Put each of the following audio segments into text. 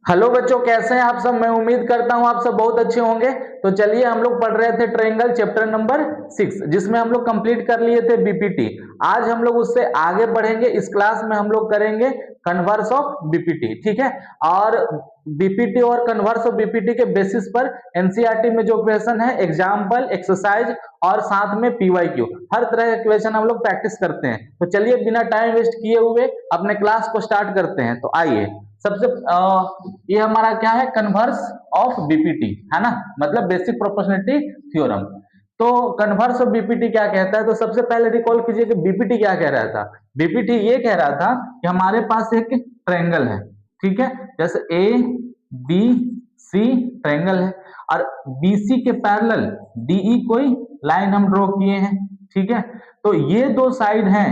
Hello बच्चों, कैसे हैं आप सब। मैं उम्मीद करता हूं आप सब बहुत अच्छे होंगे। तो चलिए, हम लोग पढ़ रहे थे ट्रायंगल चैप्टर नंबर 6, जिसमें हम लोग कंप्लीट कर लिए थे बीपीटी। आज हम लोग उससे आगे बढ़ेंगे। इस क्लास में हम लोग करेंगे कन्वर्स ऑफ बीपीटी, ठीक है। और बीपीटी और कन्वर्स ऑफ बीपीटी के बेसिस पर एनसीईआरटी में जो क्वेश्चन है, एग्जाम्पल, एक्सरसाइज और साथ में पीवाईक्यू, हर तरह के क्वेश्चन हम लोग प्रैक्टिस करते हैं। तो चलिए, बिना टाइम वेस्ट किए हुए अपने क्लास को स्टार्ट करते हैं। तो आइए, सबसे ये हमारा क्या है, कन्वर्स ऑफ बीपीटी, है ना, मतलब बेसिक प्रोपोर्शनलिटी थ्योरम। तो कन्वर्स ऑफ बीपीटी क्या कहता है, तो सबसे पहले रिकॉल कीजिए कि बीपीटी क्या कह रहा था। बीपीटी ये कह रहा था कि हमारे पास एक ट्रायंगल है, ठीक है, जैसे ए बी सी ट्रायंगल है, और बीसी के पैरेलल डीई कोई लाइन हम ड्रॉ किए हैं, ठीक है। तो ये दो साइड हैं,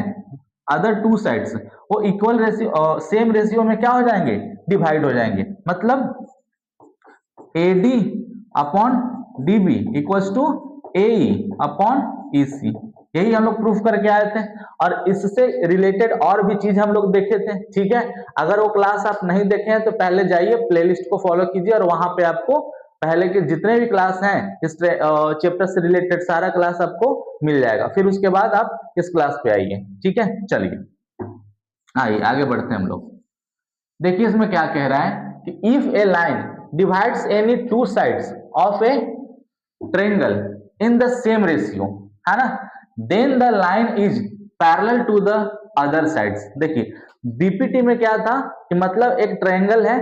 अदर टू साइड्स, वो इक्वल रेशियो, सेम रेशियो में क्या हो जाएंगे, डिवाइड हो जाएंगे। मतलब AD upon DB equals to AE upon EC। यही हम लोग प्रूफ करके आए थे, और इससे रिलेटेड और भी चीज हम लोग देखे थे, ठीक है। अगर वो क्लास आप नहीं देखे हैं तो पहले जाइए, प्लेलिस्ट को फॉलो कीजिए, और वहां पे आपको पहले के जितने भी क्लास हैं इस चैप्टर से रिलेटेड सारा क्लास आपको मिल जाएगा। फिर उसके बाद आप इस क्लास पे आइए, ठीक है। चलिए आइए आगे बढ़ते हैं हम लोग। देखिए इसमें क्या कह रहा है कि if a line divides any two sides of a triangle in the same ratio, है ना, then the line is parallel to the other sides. देखिए बीपीटी में क्या था कि मतलब एक ट्रायंगल है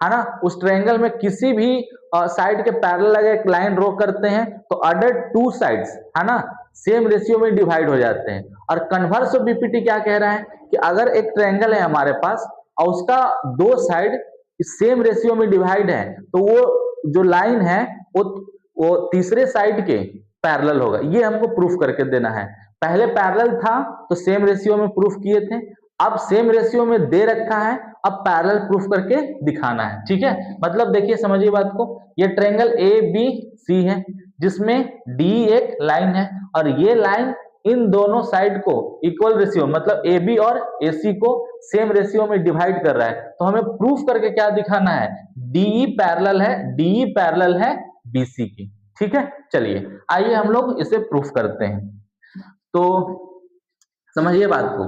ना, उस ट्रायंगल में किसी भी साइड के पैरेलल अगर एक लाइन ड्रॉ करते हैं तो अदर टू साइड्स, है ना, सेम रेशियो में डिवाइड हो जाते हैं। और कन्वर्स ऑफ बीपीटी क्या कह रहा है कि अगर एक ट्रायंगल है हमारे पास और उसका दो साइड सेम रेशियो में डिवाइड है, तो वो जो लाइन है वो तीसरे साइड के पैरेलल होगा। ये हमको प्रूफ करके देना है। पहले पैरेलल था तो सेम रेशियो में प्रूफ किए थे, अब सेम रेशियो में दे रखा है, अब पैरेलल प्रूफ करके दिखाना है, ठीक है। मतलब देखिए, समझिए बात को, ये ट्रायंगल ए बी सी है जिसमें डी एक लाइन है, और ये लाइन इन दोनों साइड को इक्वल रेशियो, मतलब ए बी और ए सी को सेम रेशियो में डिवाइड कर रहा है। तो हमें प्रूफ करके क्या दिखाना है, डीई पैरेलल है, डीई पैरेलल है बीसी की, ठीक है। चलिए आइए हम लोग इसे प्रूफ करते हैं। तो समझिए बात को,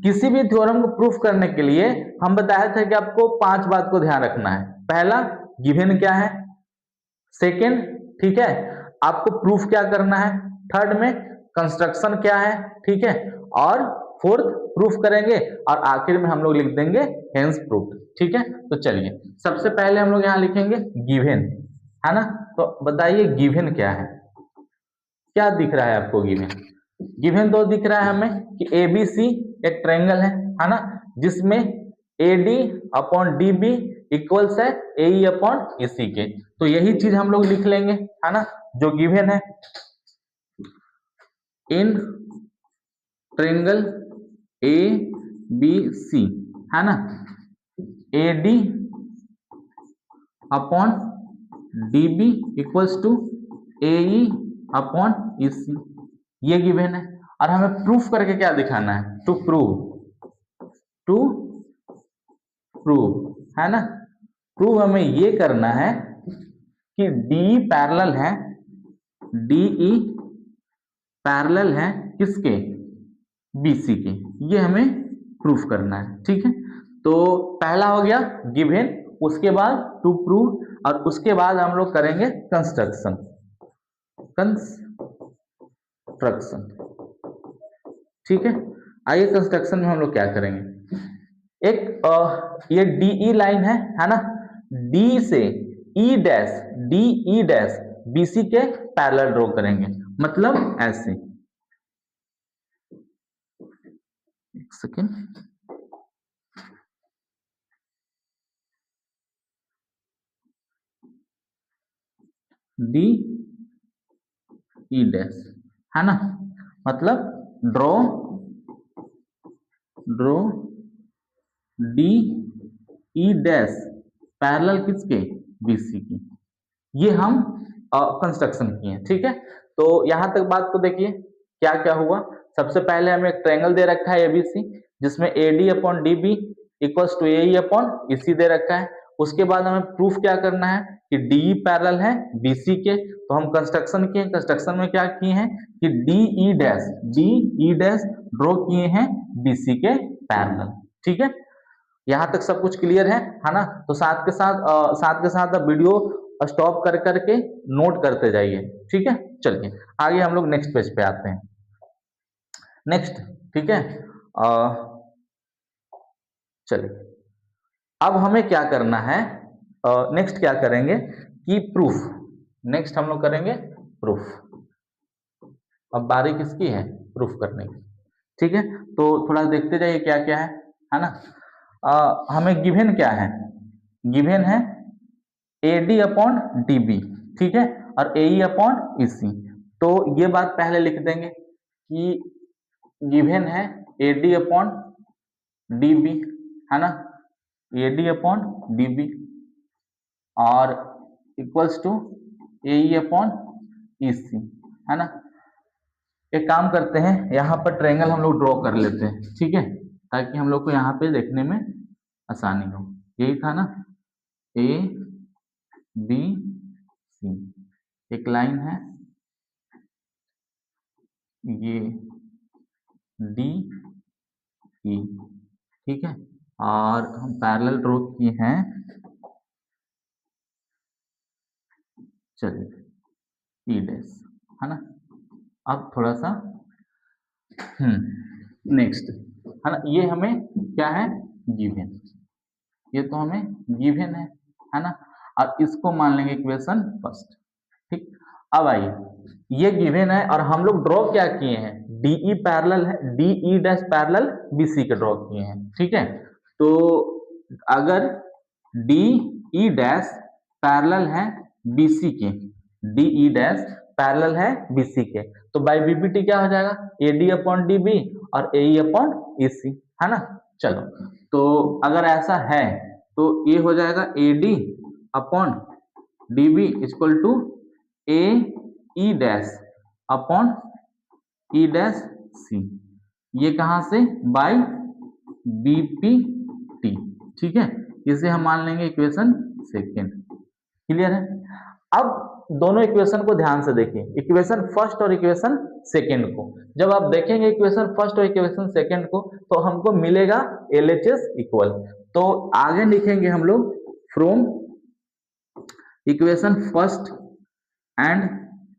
किसी भी थ्योरम को प्रूफ करने के लिए हम बताए थे कि आपको 5 बात को ध्यान रखना है। पहला, गिवन क्या है। सेकंड, ठीक है, आपको प्रूफ क्या करना है। थर्ड में कंस्ट्रक्शन क्या है, ठीक है। और फोर्थ, प्रूफ करेंगे, और आखिर में हम लोग लिख देंगे हेंस प्रूफ, ठीक है। तो चलिए सबसे पहले हम लोग यहाँ लिखेंगे गिवन, है ना। तो बताइए गिवन क्या है, क्या दिख रहा है आपको गिवन। गिवन तो दिख रहा है हमें कि एबीसी एक ट्रायंगल है ना, जिसमें एडी अपॉन डीबी इक्वल्स है एई अपॉन ईसी के। तो यही चीज हम लोग लिख लेंगे, है ना, जो गिवन है। In triangle A B C, है ना, AD upon DB equals to AE upon EC, ये गिवन है। और हमें प्रूफ करके क्या दिखाना है, टू प्रूव, है ना। प्रूव हमें ये करना है कि डी पैरेलल है, डीई पैरेलल है किसके, बीसी के। ये हमें प्रूफ करना है, ठीक है। तो पहला हो गया गिवन, उसके बाद टू प्रूव, और उसके बाद हम लोग करेंगे कंस्ट्रक्शन। ठीक है। आइए कंस्ट्रक्शन में हम लोग क्या करेंगे। एक ये डीई लाइन है ना, डी से E dash, DE dash BC के पैरेलल ड्रॉ करेंगे, मतलब ऐसे। एक सेकेंड, डी ई डैश, है ना, मतलब draw D E dash parallel किसके, बीसी की। ये हम कंस्ट्रक्शन किए, ठीक है। तो यहां तक बात को देखिए क्या क्या हुआ। सबसे पहले हमें एक ट्रायंगल दे रखा है एबीसी, जिसमें AD upon DB equals to AE upon EC दे रखा है, उसके बाद हमें प्रूफ क्या करना है कि DE पैरेलल है BC के, तो हम कंस्ट्रक्शन किए, कंस्ट्रक्शन में क्या किए हैं कि DE डैश ड्रॉ किए हैं BC के पैरेलल। ठीक है, यहाँ तक सब कुछ क्लियर है ना। तो साथ के साथ वीडियो स्टॉप कर करके नोट करते जाइए। ठीक है, चलिए आगे हम लोग नेक्स्ट पेज पे आते हैं। नेक्स्ट, ठीक है, चलिए अब हमें क्या करना है, नेक्स्ट क्या करेंगे कि प्रूफ, नेक्स्ट हम लोग करेंगे प्रूफ। अब बारी किसकी है, प्रूफ करने की। ठीक है, तो थोड़ा देखते जाइए क्या क्या है ना। हमें गिवन क्या है, गिवन है AD अपॉन DB, ठीक है, और AE अपॉन EC। तो ये बात पहले लिख देंगे कि गिवन है AD अपॉन DB, है ना, AD अपॉन DB और equals to AE upon EC, है ना। एक काम करते हैं, यहाँ पर ट्रायंगल हम लोग ड्रॉ कर लेते हैं, ठीक है, ताकि हम लोग को यहाँ पे देखने में आसानी हो। यही था ना, ABC, एक लाइन है, ये DE, ठीक है, और हम पैरेलल ड्रॉ किए हैं, चलिए E डैश, है ना। अब थोड़ा सा नेक्स्ट, है ना, ये हमें क्या है गिवन, ये तो हमें गिवन है ना, और इसको मान लेंगे इक्वेशन फर्स्ट। ठीक, अब आइए, ये गिवन है और हम लोग ड्रॉ क्या किए हैं, DE पैरेलल है, DE डैश पैरेलल BC के ड्रॉ किए हैं। ठीक है, तो अगर DE डैश पैरेलल है BC के, DE डैश पैरेलल है BC के, तो बाय BPT क्या हो जाएगा, AD अपॉन DB और AE अपॉन EC, है ना। चलो, तो अगर ऐसा है तो ये हो जाएगा AD upon DB equal to AE dash upon E dash C, ये कहां से, बाय BPT। ठीक है, इसे हम मान लेंगे इक्वेशन सेकेंड। क्लियर है। अब दोनों इक्वेशन को ध्यान से देखिए, इक्वेशन फर्स्ट और इक्वेशन सेकेंड को। जब आप देखेंगे इक्वेशन फर्स्ट और इक्वेशन सेकेंड को, तो हमको मिलेगा LHS इक्वल। तो आगे लिखेंगे हम लोग from equation first and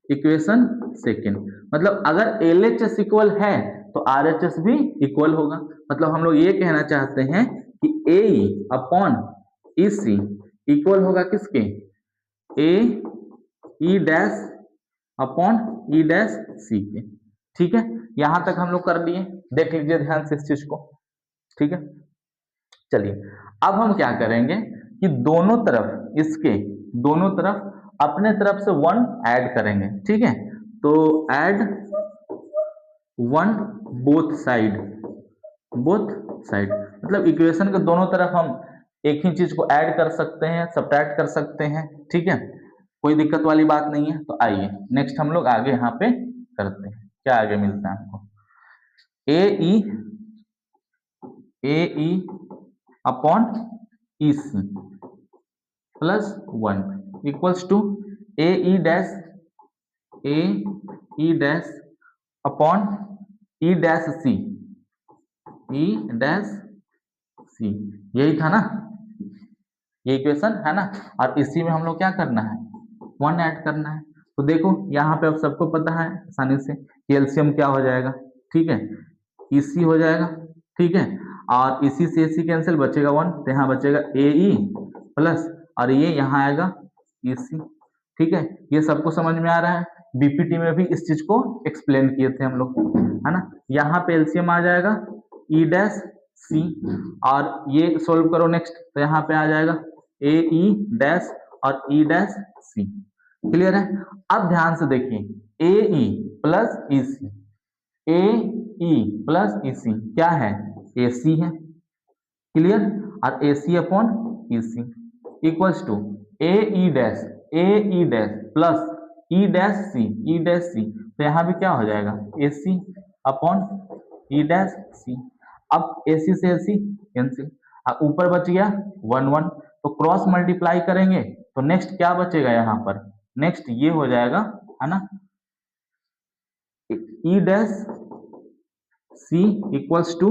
equation second, मतलब अगर LHS इक्वल है तो RHS भी इक्वल होगा। मतलब हम लोग ये कहना चाहते हैं कि AE अपॉन EC इक्वल होगा किसके, AE dash upon E dash C के। ठीक है, यहां तक हम लोग कर लिए, देख लीजिए ध्यान से इस चीज को। ठीक है, चलिए अब हम क्या करेंगे कि दोनों तरफ, इसके दोनों तरफ अपने तरफ से 1 ऐड करेंगे। ठीक है, तो ऐड 1 बोथ साइड, मतलब इक्वेशन के दोनों तरफ हम एक ही चीज को ऐड कर सकते हैं, सब्ट्रैक्ट कर सकते हैं। ठीक है, कोई दिक्कत वाली बात नहीं है। तो आइए नेक्स्ट हम लोग आगे यहाँ पे करते हैं, क्या आगे मिलता है हमको, AE upon EC plus 1 equals to AE dash upon E dash C, यही था ना, ये इक्वेशन है ना। और इसी में हम लोग क्या करना है, 1 ऐड करना है। तो देखो यहाँ पे अब सबको पता है आसानी से कि एलसीएम क्या हो जाएगा। ठीक है, EC हो जाएगा। ठीक है, और इसी से EC कैंसिल, बचेगा 1, तो यहाँ बचेगा AE प्लस, और ये यहाँ आएगा EC। ठीक है, ये सबको समझ में आ रहा है। BPT में भी इस चीज को एक्सप्लेन किए थे हम लोग, है ना। यहाँ पे एलसीएम आ जाएगा E डैश C, और ये सोल्व करो नेक्स्ट, तो यहाँ पे आ जाएगा AE डैश और E डैश C। क्लियर है। अब ध्यान से देखिए, AE plus EC, AE plus EC क्या है, AC है। क्लियर, और AC upon EC equals to AE dash plus E dash C, तो यहाँ भी क्या हो जाएगा, AC upon E dash C। अब AC से AC कैंसिल, ऊपर बच गया 1 1, तो क्रॉस मल्टीप्लाई करेंगे तो नेक्स्ट क्या बचेगा यहाँ पर, नेक्स्ट ये हो जाएगा, है ना, E dash C equals to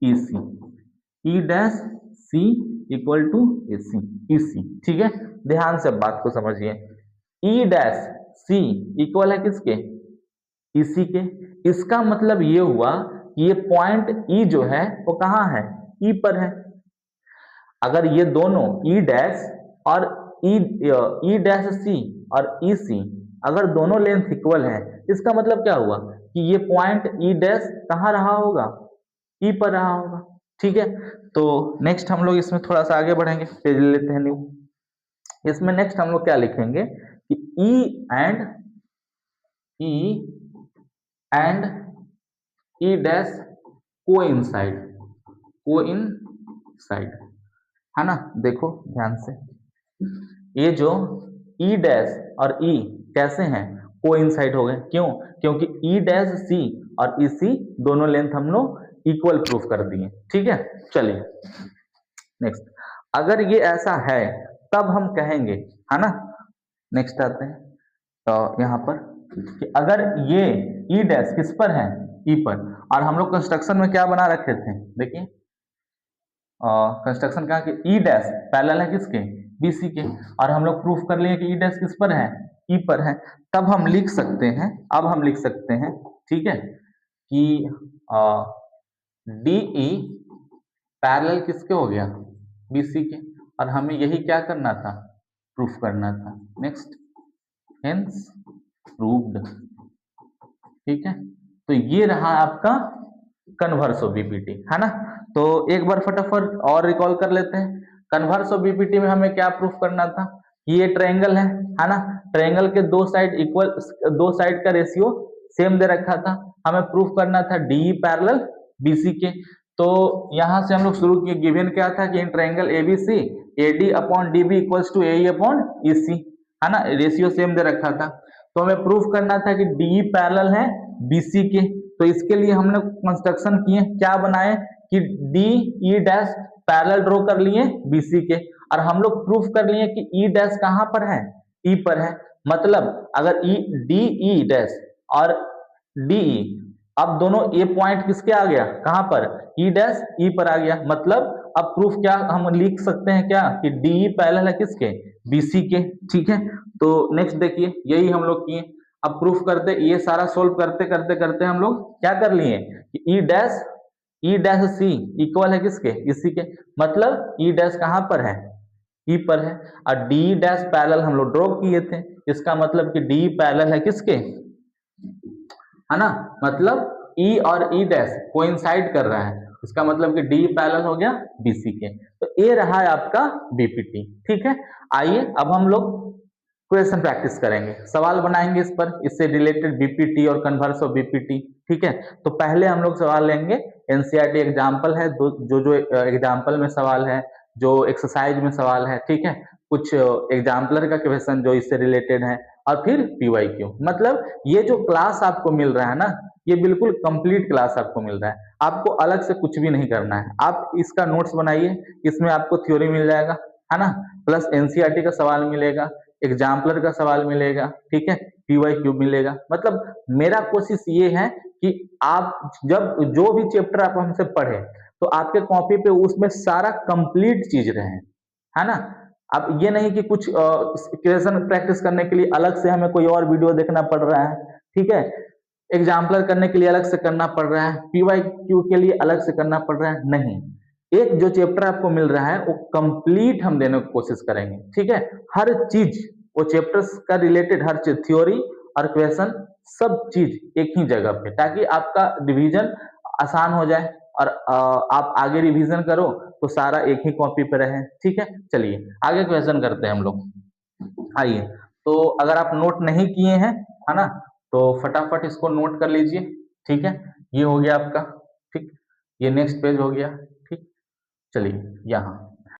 E C, E dash C equal to A C, E C. ठीक है, ध्यान से बात को समझिए, ई डैश सी इक्वल है किसके, इसी के। इसका मतलब ये हुआ कि ये पॉइंट ई जो है वो कहाँ है, ई पर है। अगर ये दोनों ई डैश और ई डैश सी और ई सी अगर दोनों लेंथ इक्वल है, इसका मतलब क्या हुआ कि ये पॉइंट ई डैश कहाँ रहा होगा, ई पर रहा होगा। ठीक है, तो नेक्स्ट हम लोग इसमें थोड़ा सा आगे बढ़ेंगे, पेज ले लेते हैं न्यू। इसमें नेक्स्ट हम लोग क्या लिखेंगे कि E and E dash coincide, है ना। देखो ध्यान से, ये जो ई डैश और ई कैसे हैं, कोइंसाइड हो गए। क्यों, क्योंकि ई डैश सी और ई सी दोनों लेंथ हम लोग इक्वल प्रूफ कर दिए। ठीक है, चलिए नेक्स्ट, अगर ये ऐसा है तब हम कहेंगे, है ना। नेक्स्ट आते हैं तो यहाँ पर कि अगर ये ई डैश किस पर है, ई पर, और हम लोग कंस्ट्रक्शन में क्या बना रखे थे, देखिए कंस्ट्रक्शन कहा कि ई डैश पैरेलल है किसके, बीसी के, और हम लोग प्रूफ कर लिए कि ई डैश किस पर है, ई पर है। तब हम लिख सकते हैं, अब हम लिख सकते हैं, ठीक है, कि डी ई पैरेलल किसके हो गया, बीसी के, और हमें यही क्या करना था, प्रूफ करना था। Next, hence proved. ठीक है, तो ये रहा आपका कन्वर्स ऑफ बीपीटी, है ना। तो एक बार फटाफट और रिकॉल कर लेते हैं। कन्वर्स ऑफ बीपीटी में हमें क्या प्रूफ करना था, ये ट्रायंगल है ना। ट्रायंगल के दो साइड इक्वल, दो साइड का रेशियो सेम दे रखा था, हमें प्रूफ करना था डीई पैरेलल बीसी के। तो यहां से हम लोग शुरू किए, गिवन क्या था कि in triangle ABC AD upon DB equals to AE upon EC, है ना, रेशियो सेम दे रखा था। तो हमें प्रूफ करना था कि डीई पैरेलल है बीसी के। तो इसके लिए हमने कंस्ट्रक्शन किए, क्या बनाए कि D E dash parallel draw कर लिए बीसी के, और हम लोग प्रूफ कर लिए कि ई डैश कहां पर है, ई पर है। मतलब अगर ई डी ई डैश और डी, अब दोनों ये पॉइंट किसके आ गया, कहां पर, ई डैश ई पर आ गया। मतलब अब प्रूफ क्या हम लिख सकते हैं, क्या कि डी पैरेलल है किसके, बीसी के। ठीक है, तो नेक्स्ट देखिए, यही हम लोग किए। अब प्रूफ करते, ये सारा सोल्व करते करते करते हम लोग क्या कर लिए कि ई डैश सी इक्वल है किसके, इसी के। मतलब ई डैश कहां पर है, ई पर है, और डी डैश पैरेलल हम लोग ड्रॉ किए थे। इसका मतलब कि डी पैरेलल है किसके, है ना। मतलब ई और ई डैश कोइंसाइड कर रहा है, इसका मतलब कि डी पैरेलल हो गया बीसी के। तो ये रहा है आपका बीपीटी। ठीक है, आइए अब हम लोग क्वेश्चन प्रैक्टिस करेंगे, सवाल बनाएंगे इस पर, इससे रिलेटेड बीपीटी और कन्वर्स ऑफ बीपीटी। ठीक है, तो पहले हम लोग सवाल लेंगे एनसीईआरटी एग्जाम्पल है, जो एग्जाम्पल में सवाल है, जो एक्सरसाइज में सवाल है। ठीक है, कुछ एग्जाम्पलर का क्वेश्चन जो इससे रिलेटेड है, और फिर पीवाईक्यू। मतलब ये जो क्लास आपको मिल रहा है ना, ये बिल्कुल कंप्लीट क्लास आपको मिल रहा है, आपको अलग से कुछ भी नहीं करना है। आप इसका नोट्स बनाइए, इसमें आपको थ्योरी मिल जाएगा, है ना, प्लस एनसीईआरटी का सवाल मिलेगा, एग्जाम्पलर का सवाल मिलेगा, ठीक है, पीवाईक्यू मिलेगा। मतलब मेरा कोशिश ये है कि आप जब जो भी चैप्टर आप हमसे पढ़े, तो आपके कॉपी पे उसमें सारा कंप्लीट चीज रहे, है ना। अब ये नहीं कि कुछ क्वेश्चन प्रैक्टिस करने के लिए अलग से हमें कोई और वीडियो देखना पड़ रहा है, ठीक है, एग्जाम्पलर करने के लिए अलग से करना पड़ रहा है, पीवाईक्यू के लिए अलग से करना पड़ रहा है, नहीं। एक जो चैप्टर आपको मिल रहा है वो कंप्लीट हम देने की कोशिश करेंगे। ठीक है, हर चीज वो चैप्टर्स का रिलेटेड, हर चीज थ्योरी और क्वेश्चन सब चीज एक ही जगह पे, ताकि आपका रिवीजन आसान हो जाए और आप आगे रिवीजन करो तो सारा एक ही कॉपी पे रहे। ठीक है, चलिए आगे क्वेश्चन करते हैं हम लोग। आइए, तो अगर आप नोट नहीं किए हैं, है ना, तो फटाफट इसको नोट कर लीजिए। ठीक है, ये हो गया आपका, ठीक, ये नेक्स्ट पेज हो गया। ठीक, चलिए यहाँ